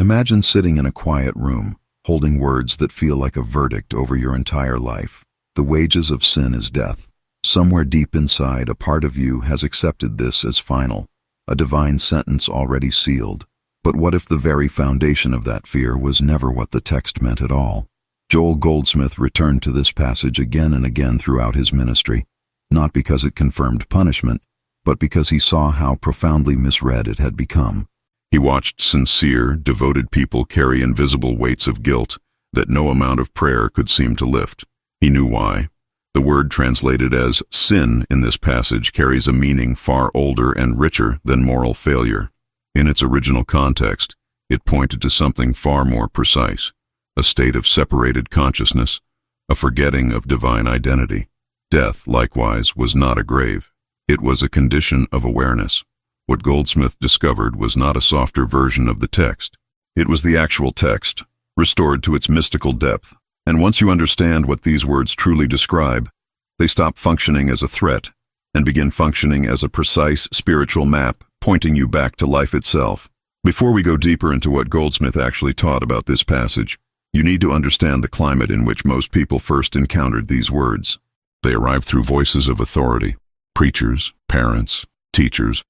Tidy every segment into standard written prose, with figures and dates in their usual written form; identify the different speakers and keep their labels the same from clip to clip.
Speaker 1: Imagine sitting in a quiet room, holding words that feel like a verdict over your entire life. The wages of sin is death. Somewhere deep inside, a part of you has accepted this as final, a divine sentence already sealed. But what if the very foundation of that fear was never what the text meant at all? Joel Goldsmith returned to this passage again and again throughout his ministry, not because it confirmed punishment, but because he saw how profoundly misread it had become. He watched sincere, devoted people carry invisible weights of guilt that no amount of prayer could seem to lift. He knew why. The word translated as sin in this passage carries a meaning far older and richer than moral failure. In its original context, it pointed to something far more precise, a state of separated consciousness, a forgetting of divine identity. Death, likewise, was not a grave. It was a condition of awareness. What Goldsmith discovered was not a softer version of the text. It was the actual text, restored to its mystical depth. And once you understand what these words truly describe, they stop functioning as a threat and begin functioning as a precise spiritual map pointing you back to life itself. Before we go deeper into what Goldsmith actually taught about this passage, you need to understand the climate in which most people first encountered these words. They arrived through voices of authority, preachers, parents, teachers,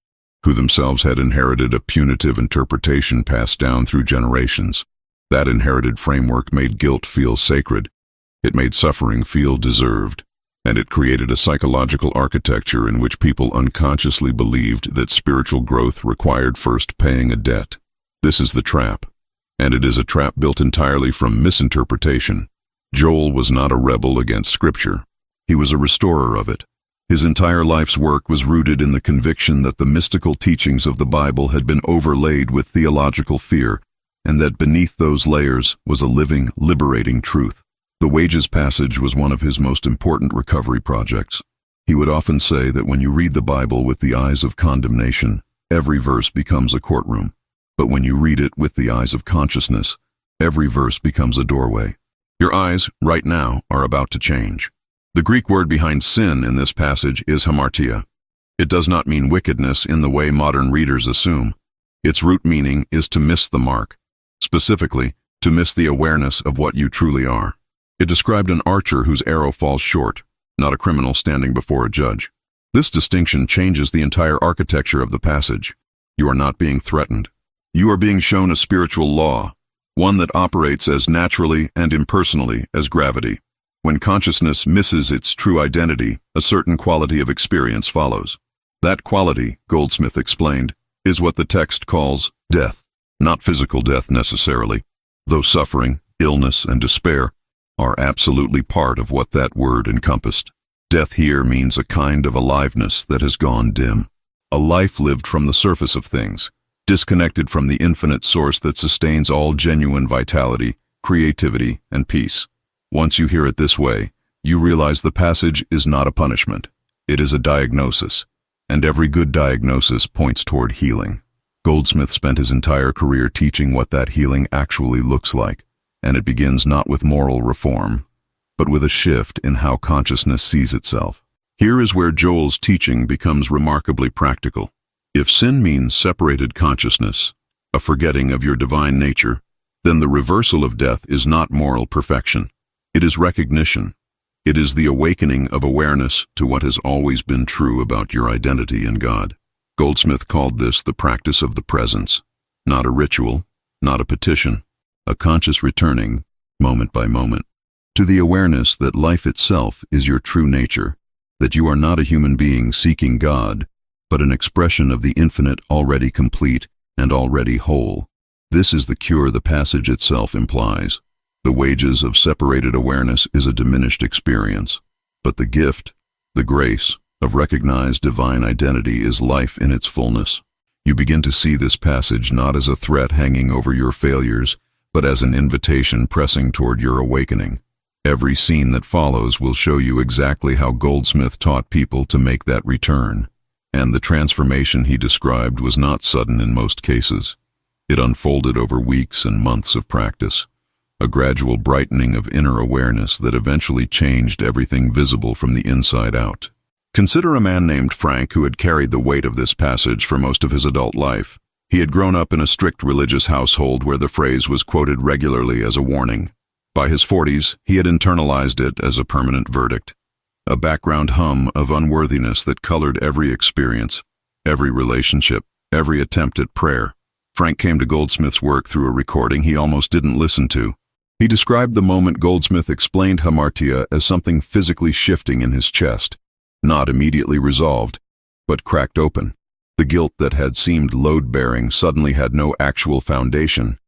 Speaker 1: who themselves had inherited a punitive interpretation passed down through generations. That inherited framework made guilt feel sacred, it made suffering feel deserved, and it created a psychological architecture in which people unconsciously believed that spiritual growth required first paying a debt. This is the trap, and it is a trap built entirely from misinterpretation. Joel was not a rebel against Scripture. He was a restorer of it. His entire life's work was rooted in the conviction that the mystical teachings of the Bible had been overlaid with theological fear, and that beneath those layers was a living, liberating truth. The wages passage was one of his most important recovery projects. He would often say that when you read the Bible with the eyes of condemnation, every verse becomes a courtroom. But when you read it with the eyes of consciousness, every verse becomes a doorway. Your eyes, right now, are about to change. The Greek word behind sin in this passage is hamartia. It does not mean wickedness in the way modern readers assume. Its root meaning is to miss the mark, specifically, to miss the awareness of what you truly are. It described an archer whose arrow falls short, not a criminal standing before a judge. This distinction changes the entire architecture of the passage. You are not being threatened. You are being shown a spiritual law, one that operates as naturally and impersonally as gravity. When consciousness misses its true identity, a certain quality of experience follows. That quality, Goldsmith explained, is what the text calls death. Not physical death necessarily, though suffering, illness, and despair are absolutely part of what that word encompassed. Death here means a kind of aliveness that has gone dim, a life lived from the surface of things, disconnected from the infinite source that sustains all genuine vitality, creativity, and peace. Once you hear it this way, you realize the passage is not a punishment. It is a diagnosis, and every good diagnosis points toward healing. Goldsmith spent his entire career teaching what that healing actually looks like, and it begins not with moral reform, but with a shift in how consciousness sees itself. Here is where Joel's teaching becomes remarkably practical. If sin means separated consciousness, a forgetting of your divine nature, then the reversal of death is not moral perfection. It is recognition. It is the awakening of awareness to what has always been true about your identity in God. Goldsmith called this the practice of the presence, not a ritual, not a petition, a conscious returning, moment by moment, to the awareness that life itself is your true nature, that you are not a human being seeking God, but an expression of the infinite already complete and already whole. This is the cure the passage itself implies. The wages of separated awareness is a diminished experience, but the gift, the grace, of recognized divine identity is life in its fullness. You begin to see this passage not as a threat hanging over your failures, but as an invitation pressing toward your awakening. Every scene that follows will show you exactly how Goldsmith taught people to make that return, and the transformation he described was not sudden in most cases. It unfolded over weeks and months of practice, a gradual brightening of inner awareness that eventually changed everything visible from the inside out. Consider a man named Frank who had carried the weight of this passage for most of his adult life. He had grown up in a strict religious household where the phrase was quoted regularly as a warning. By his 40s, he had internalized it as a permanent verdict, a background hum of unworthiness that colored every experience, every relationship, every attempt at prayer. Frank came to Goldsmith's work through a recording he almost didn't listen to. He described the moment Goldsmith explained hamartia as something physically shifting in his chest, not immediately resolved, but cracked open. The guilt that had seemed load-bearing suddenly had no actual foundation.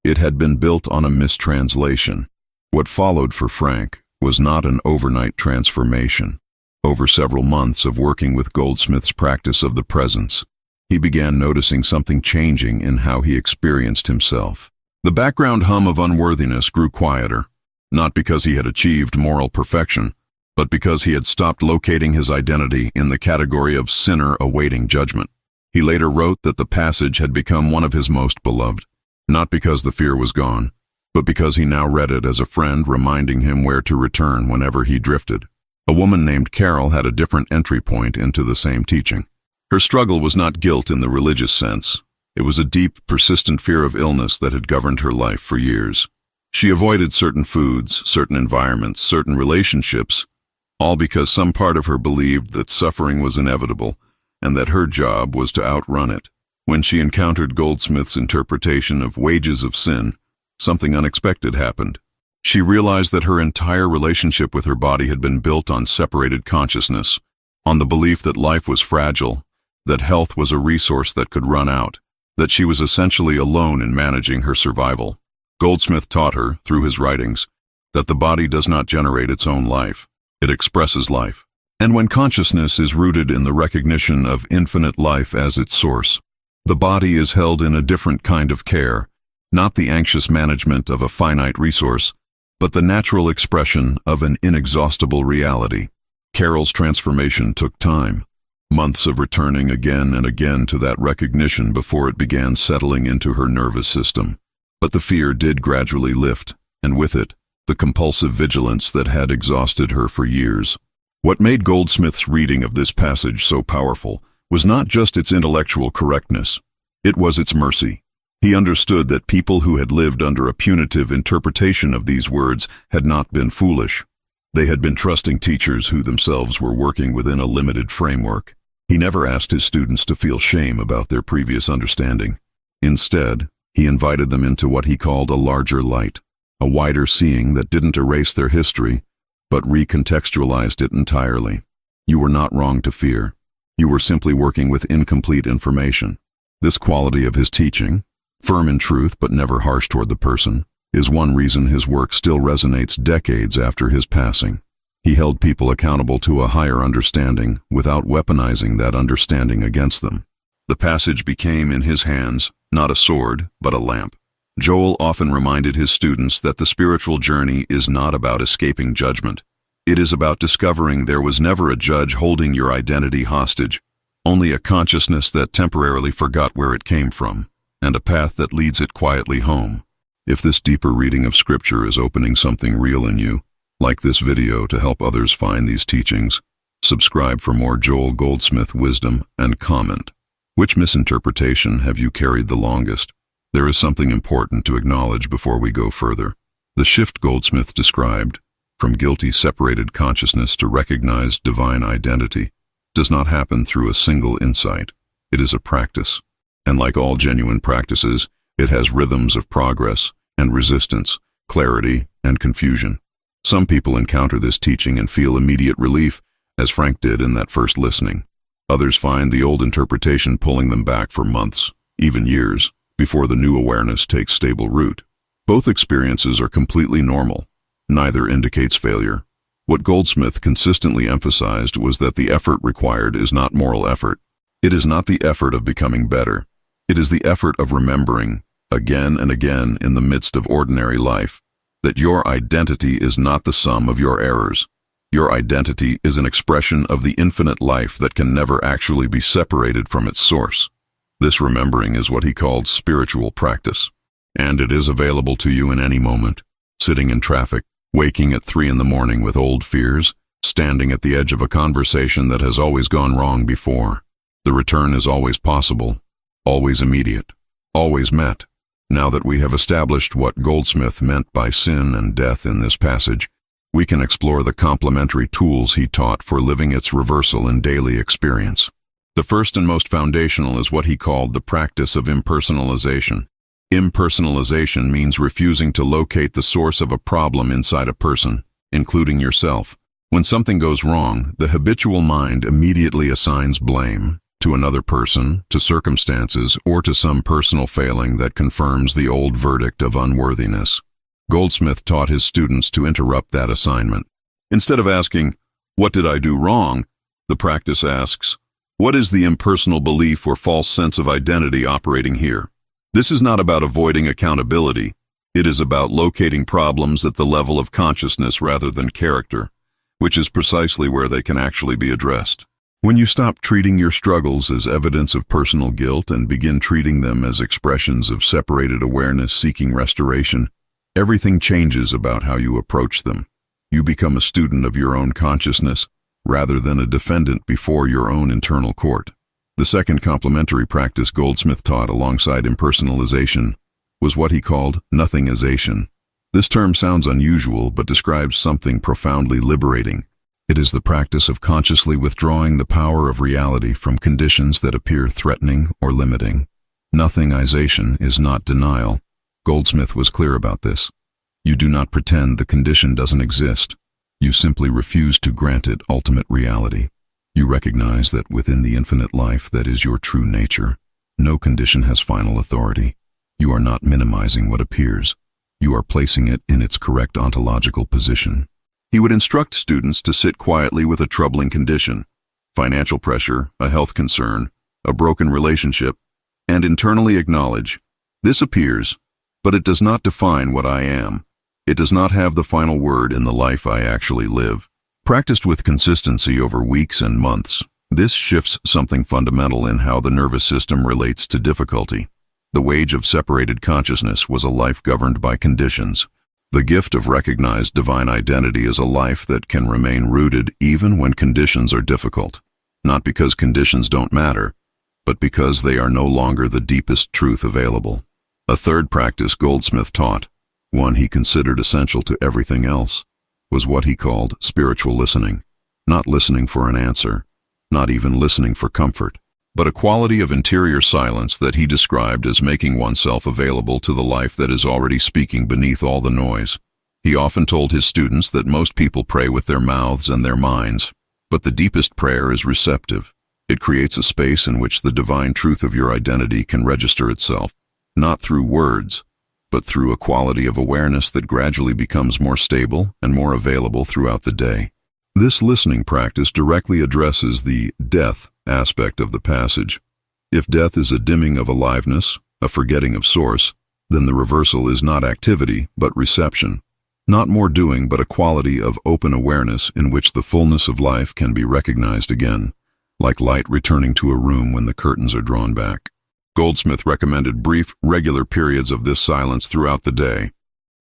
Speaker 1: It had been built on a mistranslation. What followed for Frank was not an overnight transformation. Over several months of working with Goldsmith's practice of the presence, he began noticing something changing in how he experienced himself. The background hum of unworthiness grew quieter, not because he had achieved moral perfection, but because he had stopped locating his identity in the category of sinner awaiting judgment. He later wrote that the passage had become one of his most beloved, not because the fear was gone, but because he now read it as a friend reminding him where to return whenever he drifted. A woman named Carol had a different entry point into the same teaching. Her struggle was not guilt in the religious sense. It was a deep, persistent fear of illness that had governed her life for years. She avoided certain foods, certain environments, certain relationships, all because some part of her believed that suffering was inevitable and that her job was to outrun it. When she encountered Goldsmith's interpretation of wages of sin, something unexpected happened. She realized that her entire relationship with her body had been built on separated consciousness, on the belief that life was fragile, that health was a resource that could run out, that she was essentially alone in managing her survival. Goldsmith taught her, through his writings, that the body does not generate its own life. It expresses life. And when consciousness is rooted in the recognition of infinite life as its source, the body is held in a different kind of care, not the anxious management of a finite resource, but the natural expression of an inexhaustible reality. Carol's transformation took time, months of returning again and again to that recognition before it began settling into her nervous system. But the fear did gradually lift, and with it, the compulsive vigilance that had exhausted her for years. What made Goldsmith's reading of this passage so powerful was not just its intellectual correctness, it was its mercy. He understood that people who had lived under a punitive interpretation of these words had not been foolish. They had been trusting teachers who themselves were working within a limited framework. He never asked his students to feel shame about their previous understanding. Instead, he invited them into what he called a larger light, a wider seeing that didn't erase their history, but recontextualized it entirely. You were not wrong to fear. You were simply working with incomplete information. This quality of his teaching, firm in truth but never harsh toward the person, is one reason his work still resonates decades after his passing. He held people accountable to a higher understanding without weaponizing that understanding against them. The passage became, in his hands, not a sword, but a lamp. Joel often reminded his students that the spiritual journey is not about escaping judgment. It is about discovering there was never a judge holding your identity hostage, only a consciousness that temporarily forgot where it came from, and a path that leads it quietly home. If this deeper reading of Scripture is opening something real in you, like this video to help others find these teachings, subscribe for more Joel Goldsmith wisdom and comment. Which misinterpretation have you carried the longest? There is something important to acknowledge before we go further. The shift Goldsmith described, from guilty separated consciousness to recognized divine identity, does not happen through a single insight. It is a practice. And like all genuine practices, it has rhythms of progress and resistance, clarity and confusion. Some people encounter this teaching and feel immediate relief, as Frank did in that first listening. Others find the old interpretation pulling them back for months, even years, before the new awareness takes stable root. Both experiences are completely normal. Neither indicates failure. What Goldsmith consistently emphasized was that the effort required is not moral effort. It is not the effort of becoming better. It is the effort of remembering, again and again in the midst of ordinary life, that your identity is not the sum of your errors. Your identity is an expression of the infinite life that can never actually be separated from its source. This remembering is what he called spiritual practice, and it is available to you in any moment, sitting in traffic, waking at 3 a.m. with old fears, standing at the edge of a conversation that has always gone wrong before. The return is always possible, always immediate. always met. Now that we have established what Goldsmith meant by sin and death in this passage, we can explore the complementary tools he taught for living its reversal in daily experience. The first and most foundational is what he called the practice of impersonalization. Impersonalization means refusing to locate the source of a problem inside a person, including yourself. When something goes wrong, the habitual mind immediately assigns blame to another person, to circumstances, or to some personal failing that confirms the old verdict of unworthiness. Goldsmith taught his students to interrupt that assignment. Instead of asking, "What did I do wrong?" the practice asks, "What is the impersonal belief or false sense of identity operating here?" This is not about avoiding accountability. It is about locating problems at the level of consciousness rather than character, which is precisely where they can actually be addressed. When you stop treating your struggles as evidence of personal guilt and begin treating them as expressions of separated awareness seeking restoration, everything changes about how you approach them. You become a student of your own consciousness rather than a defendant before your own internal court. The second complementary practice Goldsmith taught alongside impersonalization was what he called nothingization. This term sounds unusual but describes something profoundly liberating. It is the practice of consciously withdrawing the power of reality from conditions that appear threatening or limiting. Nothingization is not denial. Goldsmith was clear about this. You do not pretend the condition doesn't exist. You simply refuse to grant it ultimate reality. You recognize that within the infinite life that is your true nature, no condition has final authority. You are not minimizing what appears. You are placing it in its correct ontological position. He would instruct students to sit quietly with a troubling condition, financial pressure, a health concern, a broken relationship, and internally acknowledge, "This appears, but it does not define what I am. It does not have the final word in the life I actually live." Practiced with consistency over weeks and months, this shifts something fundamental in how the nervous system relates to difficulty. The wage of separated consciousness was a life governed by conditions. The gift of recognized divine identity is a life that can remain rooted even when conditions are difficult, not because conditions don't matter, but because they are no longer the deepest truth available. A third practice Goldsmith taught, one he considered essential to everything else, was what he called spiritual listening. Not listening for an answer, not even listening for comfort, but a quality of interior silence that he described as making oneself available to the life that is already speaking beneath all the noise. He often told his students that most people pray with their mouths and their minds, but the deepest prayer is receptive. It creates a space in which the divine truth of your identity can register itself, not through words, but through a quality of awareness that gradually becomes more stable and more available throughout the day. This listening practice directly addresses the death aspect of the passage. If death is a dimming of aliveness, a forgetting of source, then the reversal is not activity, but reception. Not more doing, but a quality of open awareness in which the fullness of life can be recognized again, like light returning to a room when the curtains are drawn back. Goldsmith recommended brief, regular periods of this silence throughout the day.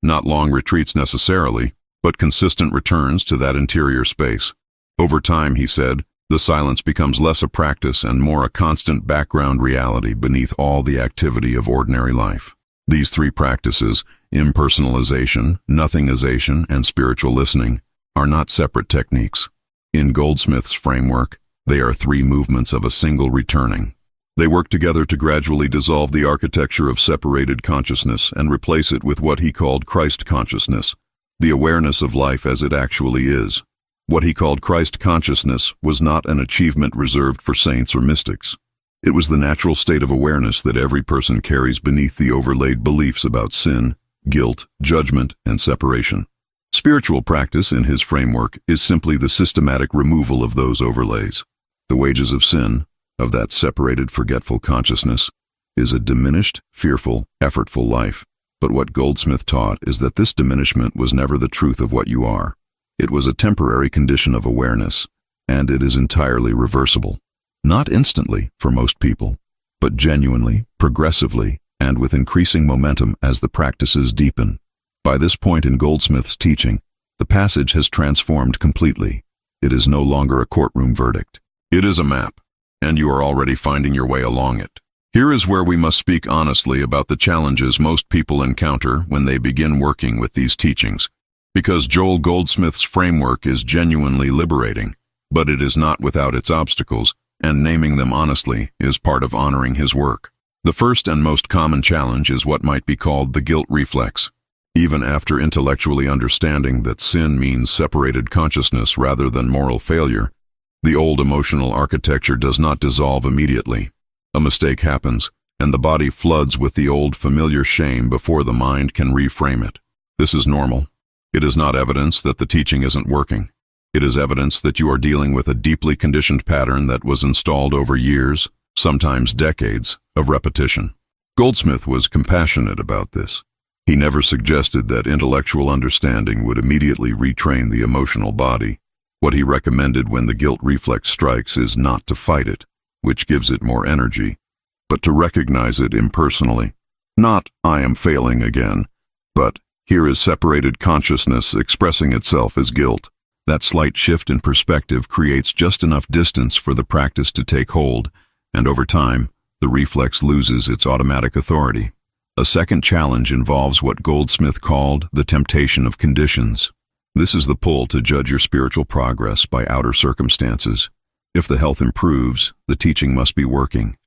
Speaker 1: Not long retreats necessarily, but consistent returns to that interior space. Over time, he said, the silence becomes less a practice and more a constant background reality beneath all the activity of ordinary life. These three practices, impersonalization, nothingization, and spiritual listening, are not separate techniques. In Goldsmith's framework, they are three movements of a single returning. They work together to gradually dissolve the architecture of separated consciousness and replace it with what he called Christ consciousness, the awareness of life as it actually is. What he called Christ consciousness was not an achievement reserved for saints or mystics. It was the natural state of awareness that every person carries beneath the overlaid beliefs about sin, guilt, judgment, and separation. Spiritual practice, in his framework, is simply the systematic removal of those overlays. The wages of sin, of that separated, forgetful consciousness, is a diminished, fearful, effortful life. But what Goldsmith taught is that this diminishment was never the truth of what you are. It was a temporary condition of awareness, and it is entirely reversible. Not instantly, for most people, but genuinely, progressively, and with increasing momentum as the practices deepen. By this point in Goldsmith's teaching, the passage has transformed completely. It is no longer a courtroom verdict. It is a map, and you are already finding your way along it. Here is where we must speak honestly about the challenges most people encounter when they begin working with these teachings. Because Joel Goldsmith's framework is genuinely liberating, but it is not without its obstacles, and naming them honestly is part of honoring his work. The first and most common challenge is what might be called the guilt reflex. Even after intellectually understanding that sin means separated consciousness rather than moral failure, the old emotional architecture does not dissolve immediately. A mistake happens, and the body floods with the old familiar shame before the mind can reframe it. This is normal. It is not evidence that the teaching isn't working. It is evidence that you are dealing with a deeply conditioned pattern that was installed over years, sometimes decades, of repetition. Goldsmith was compassionate about this. He never suggested that intellectual understanding would immediately retrain the emotional body. What he recommended when the guilt reflex strikes is not to fight it, which gives it more energy, but to recognize it impersonally. Not, "I am failing again," but, "Here is separated consciousness expressing itself as guilt." That slight shift in perspective creates just enough distance for the practice to take hold, and over time, the reflex loses its automatic authority. A second challenge involves what Goldsmith called the temptation of conditions. This is the pull to judge your spiritual progress by outer circumstances. If the health improves, the teaching must be working.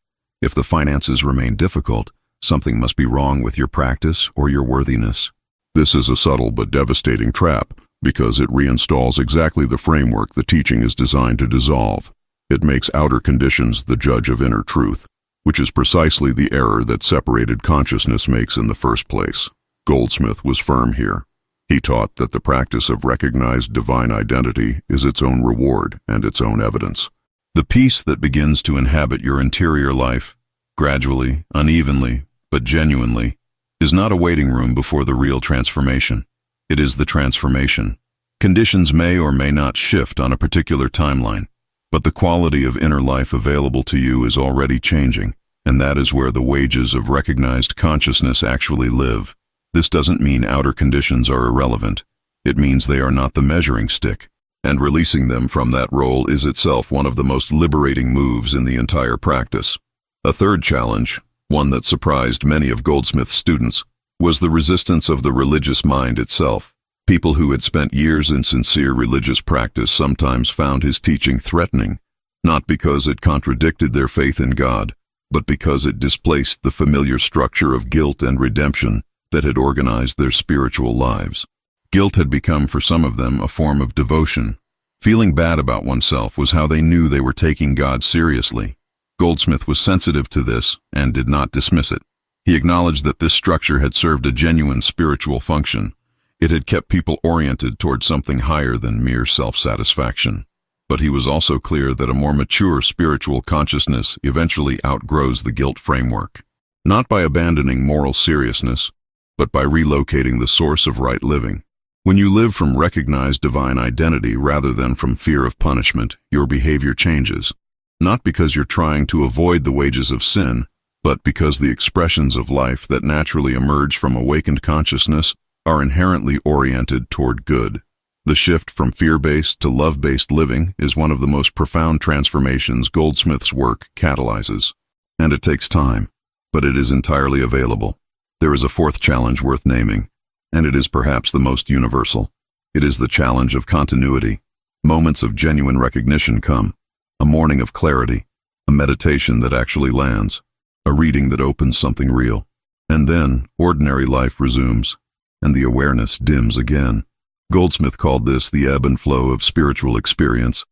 Speaker 1: If the finances remain difficult, something must be wrong with your practice or your worthiness. This is a subtle but devastating trap, because it reinstalls exactly the framework the teaching is designed to dissolve. It makes outer conditions the judge of inner truth, which is precisely the error that separated consciousness makes in the first place. Goldsmith was firm here. He taught that the practice of recognized divine identity is its own reward and its own evidence. The peace that begins to inhabit your interior life, gradually, unevenly, but genuinely, is not a waiting room before the real transformation. It is the transformation. Conditions may or may not shift on a particular timeline, but the quality of inner life available to you is already changing, and that is where the wages of recognized consciousness actually live. This doesn't mean outer conditions are irrelevant. It means they are not the measuring stick, and releasing them from that role is itself one of the most liberating moves in the entire practice. A third challenge, one that surprised many of Goldsmith's students, was the resistance of the religious mind itself. People who had spent years in sincere religious practice sometimes found his teaching threatening, not because it contradicted their faith in God, but because it displaced the familiar structure of guilt and redemption that had organized their spiritual lives. Guilt had become for some of them a form of devotion. Feeling bad about oneself was how they knew they were taking God seriously. Goldsmith was sensitive to this and did not dismiss it. He acknowledged that this structure had served a genuine spiritual function. It had kept people oriented toward something higher than mere self-satisfaction. But he was also clear that a more mature spiritual consciousness eventually outgrows the guilt framework. Not by abandoning moral seriousness, but by relocating the source of right living. When you live from recognized divine identity rather than from fear of punishment, your behavior changes. Not because you're trying to avoid the wages of sin, but because the expressions of life that naturally emerge from awakened consciousness are inherently oriented toward good. The shift from fear-based to love-based living is one of the most profound transformations Goldsmith's work catalyzes. And it takes time, but it is entirely available. There is a fourth challenge worth naming, and it is perhaps the most universal. It is the challenge of continuity. Moments of genuine recognition come, a morning of clarity, a meditation that actually lands, a reading that opens something real. And then ordinary life resumes, and the awareness dims again. Goldsmith called this the ebb and flow of spiritual experience,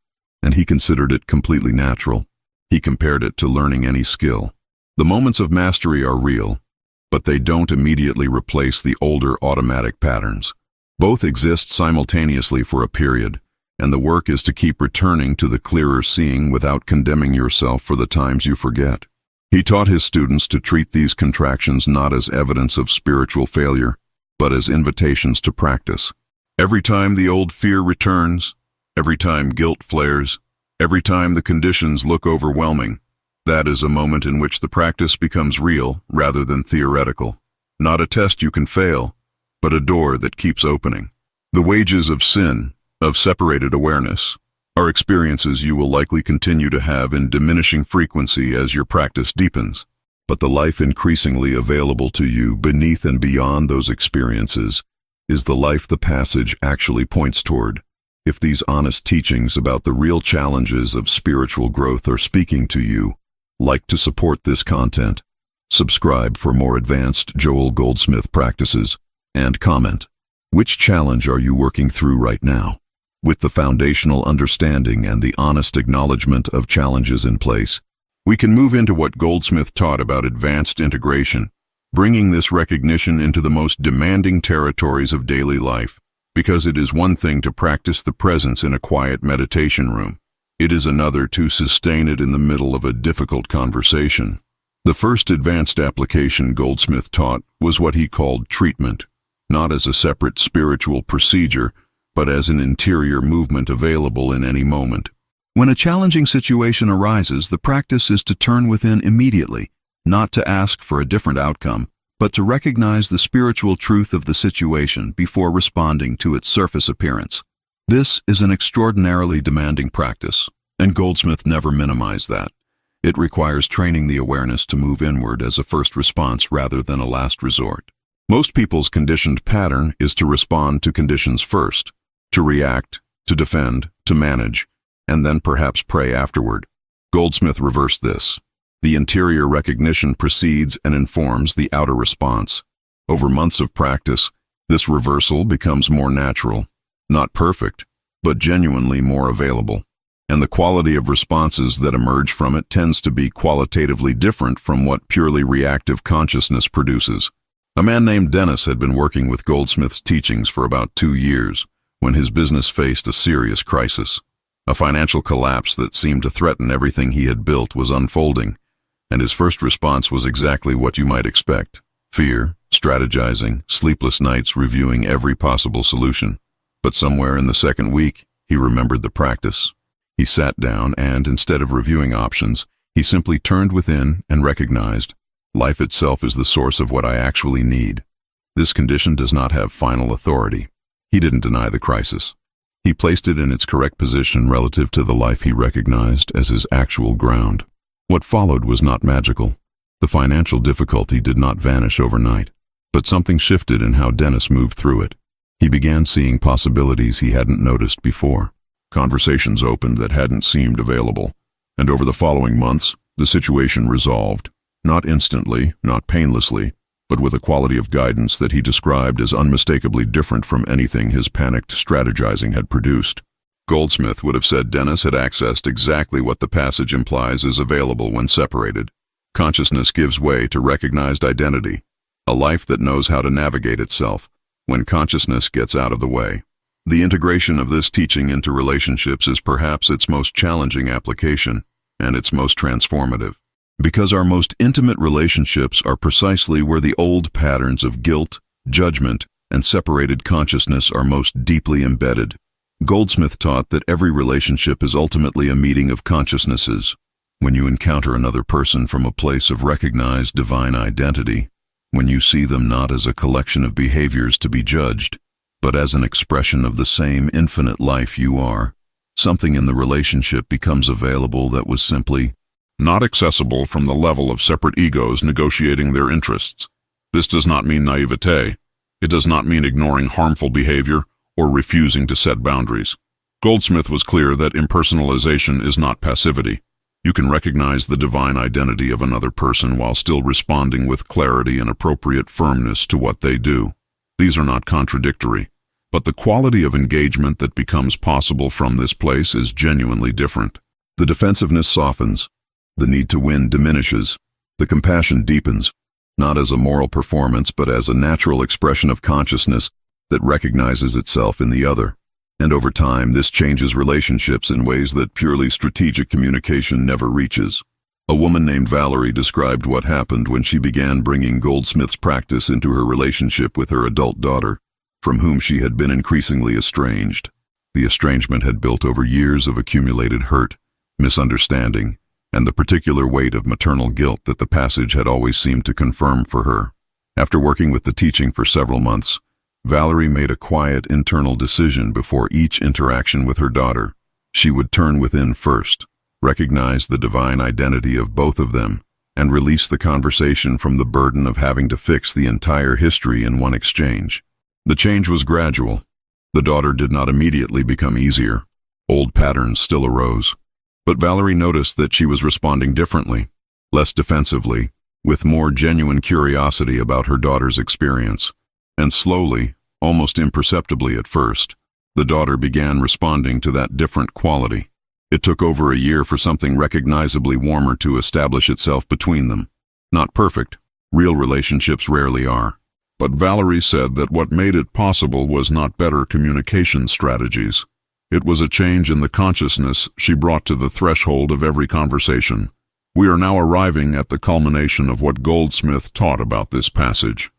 Speaker 1: and he considered it completely natural. He compared it to learning any skill. The moments of mastery are real, but they don't immediately replace the older automatic patterns. Both exist simultaneously for a period, and the work is to keep returning to the clearer seeing without condemning yourself for the times you forget. He taught his students to treat these contractions not as evidence of spiritual failure, but as invitations to practice. Every time the old fear returns, every time guilt flares, every time the conditions look overwhelming, that is a moment in which the practice becomes real rather than theoretical. Not a test you can fail, but a door that keeps opening. The wages of sin, of separated awareness, are experiences you will likely continue to have in diminishing frequency as your practice deepens. But the life increasingly available to you beneath and beyond those experiences is the life the passage actually points toward. If these honest teachings about the real challenges of spiritual growth are speaking to you, like to support this content, subscribe for more advanced Joel Goldsmith practices, and comment. Which challenge are you working through right now? With the foundational understanding and the honest acknowledgement of challenges in place, we can move into what Goldsmith taught about advanced integration, bringing this recognition into the most demanding territories of daily life, because it is one thing to practice the presence in a quiet meditation room. It is another to sustain it in the middle of a difficult conversation. The first advanced application Goldsmith taught was what he called treatment, not as a separate spiritual procedure, but as an interior movement available in any moment. When a challenging situation arises, the practice is to turn within immediately, not to ask for a different outcome, but to recognize the spiritual truth of the situation before responding to its surface appearance. This is an extraordinarily demanding practice, and Goldsmith never minimized that. It requires training the awareness to move inward as a first response rather than a last resort. Most people's conditioned pattern is to respond to conditions first, to react, to defend, to manage, and then perhaps pray afterward. Goldsmith reversed this. The interior recognition precedes and informs the outer response. Over months of practice, this reversal becomes more natural, not perfect, but genuinely more available. And the quality of responses that emerge from it tends to be qualitatively different from what purely reactive consciousness produces. A man named Dennis had been working with Goldsmith's teachings for about 2 years when his business faced a serious crisis. A financial collapse that seemed to threaten everything he had built was unfolding, and his first response was exactly what you might expect: fear, strategizing, sleepless nights reviewing every possible solution. But somewhere in the second week, he remembered the practice. He sat down and, instead of reviewing options, he simply turned within and recognized, life itself is the source of what I actually need. This condition does not have final authority. He didn't deny the crisis. He placed it in its correct position relative to the life he recognized as his actual ground. What followed was not magical. The financial difficulty did not vanish overnight, but something shifted in how Dennis moved through it. He began seeing possibilities he hadn't noticed before. Conversations opened that hadn't seemed available, and over the following months, the situation resolved, not instantly, not painlessly, but with a quality of guidance that he described as unmistakably different from anything his panicked strategizing had produced. Goldsmith would have said Dennis had accessed exactly what the passage implies is available when separated. Consciousness gives way to recognized identity, a life that knows how to navigate itself when consciousness gets out of the way. The integration of this teaching into relationships is perhaps its most challenging application, and its most transformative. Because our most intimate relationships are precisely where the old patterns of guilt, judgment, and separated consciousness are most deeply embedded. Goldsmith taught that every relationship is ultimately a meeting of consciousnesses. When you encounter another person from a place of recognized divine identity, when you see them not as a collection of behaviors to be judged, but as an expression of the same infinite life you are, something in the relationship becomes available that was simply not accessible from the level of separate egos negotiating their interests. This does not mean naivete. It does not mean ignoring harmful behavior or refusing to set boundaries. Goldsmith was clear that impersonalization is not passivity. You can recognize the divine identity of another person while still responding with clarity and appropriate firmness to what they do. These are not contradictory, but the quality of engagement that becomes possible from this place is genuinely different. The defensiveness softens. The need to win diminishes. The compassion deepens, not as a moral performance but as a natural expression of consciousness that recognizes itself in the other. And over time, this changes relationships in ways that purely strategic communication never reaches. A woman named Valerie described what happened when she began bringing Goldsmith's practice into her relationship with her adult daughter, from whom she had been increasingly estranged. The estrangement had built over years of accumulated hurt, misunderstanding, and the particular weight of maternal guilt that the passage had always seemed to confirm for her. After working with the teaching for several months, Valerie made a quiet internal decision before each interaction with her daughter. She would turn within first, recognize the divine identity of both of them, and release the conversation from the burden of having to fix the entire history in one exchange. The change was gradual. The daughter did not immediately become easier. Old patterns still arose. But Valerie noticed that she was responding differently, less defensively, with more genuine curiosity about her daughter's experience. And slowly, almost imperceptibly at first, the daughter began responding to that different quality. It took over a year for something recognizably warmer to establish itself between them. Not perfect. Real relationships rarely are. But Valerie said that what made it possible was not better communication strategies. It was a change in the consciousness she brought to the threshold of every conversation. We are now arriving at the culmination of what Goldsmith taught about this passage,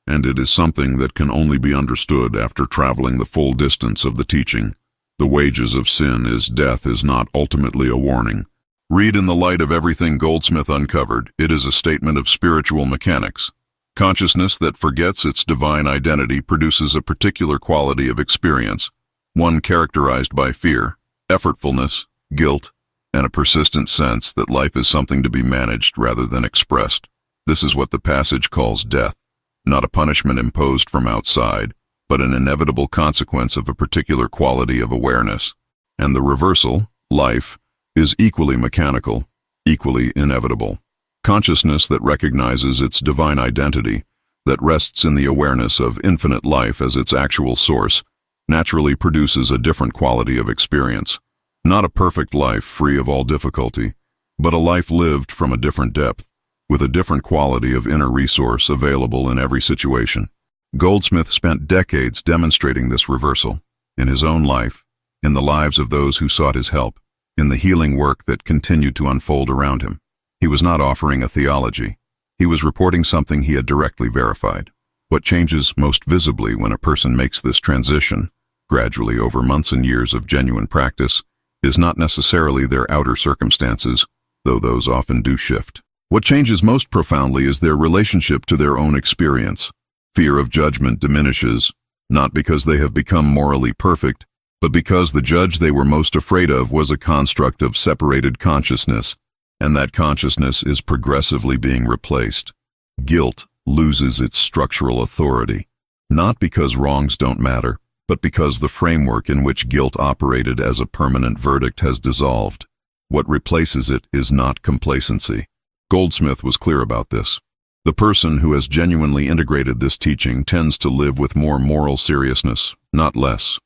Speaker 1: and it is something that can only be understood after traveling the full distance of the teaching. The wages of sin is death is not ultimately a warning. Read in the light of everything Goldsmith uncovered, it is a statement of spiritual mechanics. Consciousness that forgets its divine identity produces a particular quality of experience, one characterized by fear, effortfulness, guilt, and a persistent sense that life is something to be managed rather than expressed. This is what the passage calls death, not a punishment imposed from outside, but an inevitable consequence of a particular quality of awareness. And the reversal, life, is equally mechanical, equally inevitable. Consciousness that recognizes its divine identity, that rests in the awareness of infinite life as its actual source, naturally produces a different quality of experience. Not a perfect life free of all difficulty, but a life lived from a different depth, with a different quality of inner resource available in every situation. Goldsmith spent decades demonstrating this reversal, in his own life, in the lives of those who sought his help, in the healing work that continued to unfold around him. He was not offering a theology. He was reporting something he had directly verified. What changes most visibly when a person makes this transition, gradually over months and years of genuine practice, is not necessarily their outer circumstances, though those often do shift. What changes most profoundly is their relationship to their own experience. Fear of judgment diminishes, not because they have become morally perfect, but because the judge they were most afraid of was a construct of separated consciousness, and that consciousness is progressively being replaced. Guilt loses its structural authority, not because wrongs don't matter, but because the framework in which guilt operated as a permanent verdict has dissolved. What replaces it is not complacency. Goldsmith was clear about this. The person who has genuinely integrated this teaching tends to live with more moral seriousness, not less,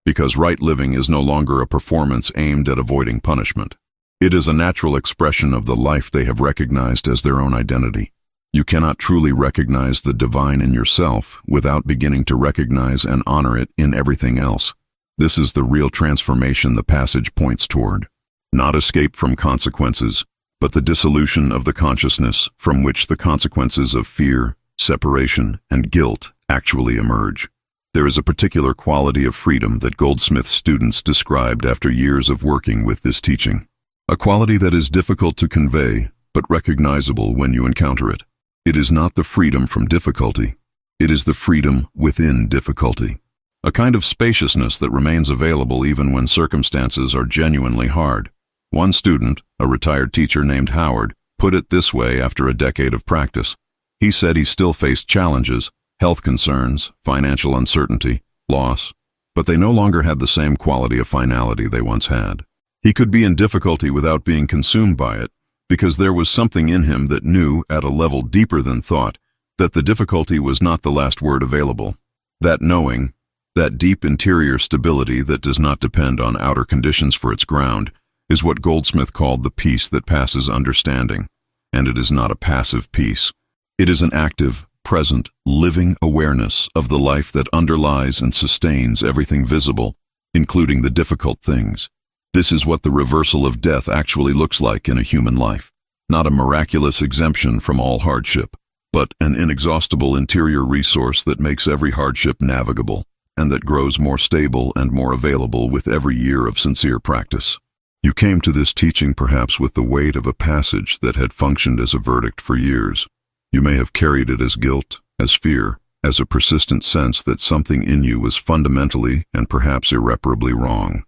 Speaker 1: because right living is no longer a performance aimed at avoiding punishment. It is a natural expression of the life they have recognized as their own identity. You cannot truly recognize the divine in yourself without beginning to recognize and honor it in everything else. This is the real transformation the passage points toward. Not escape from consequences, but the dissolution of the consciousness from which the consequences of fear, separation, and guilt actually emerge. There is a particular quality of freedom that Goldsmith's students described after years of working with this teaching. A quality that is difficult to convey, but recognizable when you encounter it. It is not the freedom from difficulty. It is the freedom within difficulty. A kind of spaciousness that remains available even when circumstances are genuinely hard. One student, a retired teacher named Howard, put it this way after a decade of practice. He said he still faced challenges, health concerns, financial uncertainty, loss, but they no longer had the same quality of finality they once had. He could be in difficulty without being consumed by it, because there was something in him that knew, at a level deeper than thought, that the difficulty was not the last word available. That knowing, that deep interior stability that does not depend on outer conditions for its ground, is what Goldsmith called the peace that passes understanding. And it is not a passive peace. It is an active, present, living awareness of the life that underlies and sustains everything visible, including the difficult things. This is what the reversal of death actually looks like in a human life. Not a miraculous exemption from all hardship, but an inexhaustible interior resource that makes every hardship navigable, and that grows more stable and more available with every year of sincere practice. You came to this teaching perhaps with the weight of a passage that had functioned as a verdict for years. You may have carried it as guilt, as fear, as a persistent sense that something in you was fundamentally and perhaps irreparably wrong.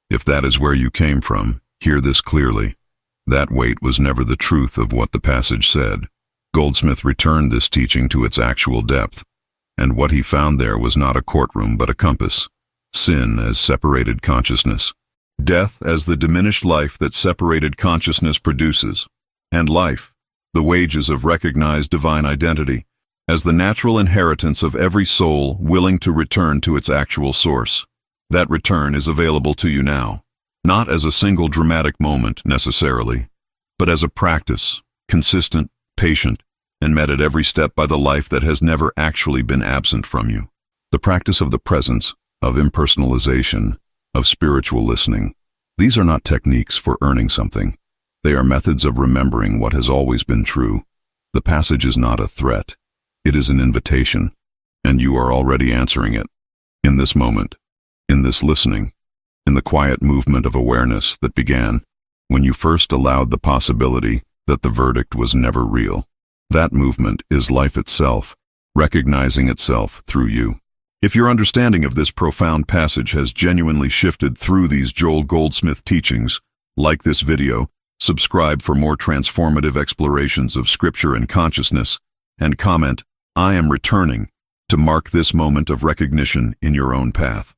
Speaker 1: If that is where you came from, hear this clearly. That weight was never the truth of what the passage said. Goldsmith returned this teaching to its actual depth, and what he found there was not a courtroom but a compass. Sin as separated consciousness. Death as the diminished life that separated consciousness produces. And life, the wages of recognized divine identity, as the natural inheritance of every soul willing to return to its actual source. That return is available to you now, not as a single dramatic moment necessarily, but as a practice, consistent, patient, and met at every step by the life that has never actually been absent from you. The practice of the presence, of impersonalization, of spiritual listening. These are not techniques for earning something. They are methods of remembering what has always been true. The passage is not a threat. It is an invitation, and you are already answering it. In this moment, in this listening, in the quiet movement of awareness that began when you first allowed the possibility that the verdict was never real. That movement is life itself, recognizing itself through you. If your understanding of this profound passage has genuinely shifted through these Joel Goldsmith teachings, like this video, subscribe for more transformative explorations of Scripture and consciousness, and comment, "I am returning," to mark this moment of recognition in your own path.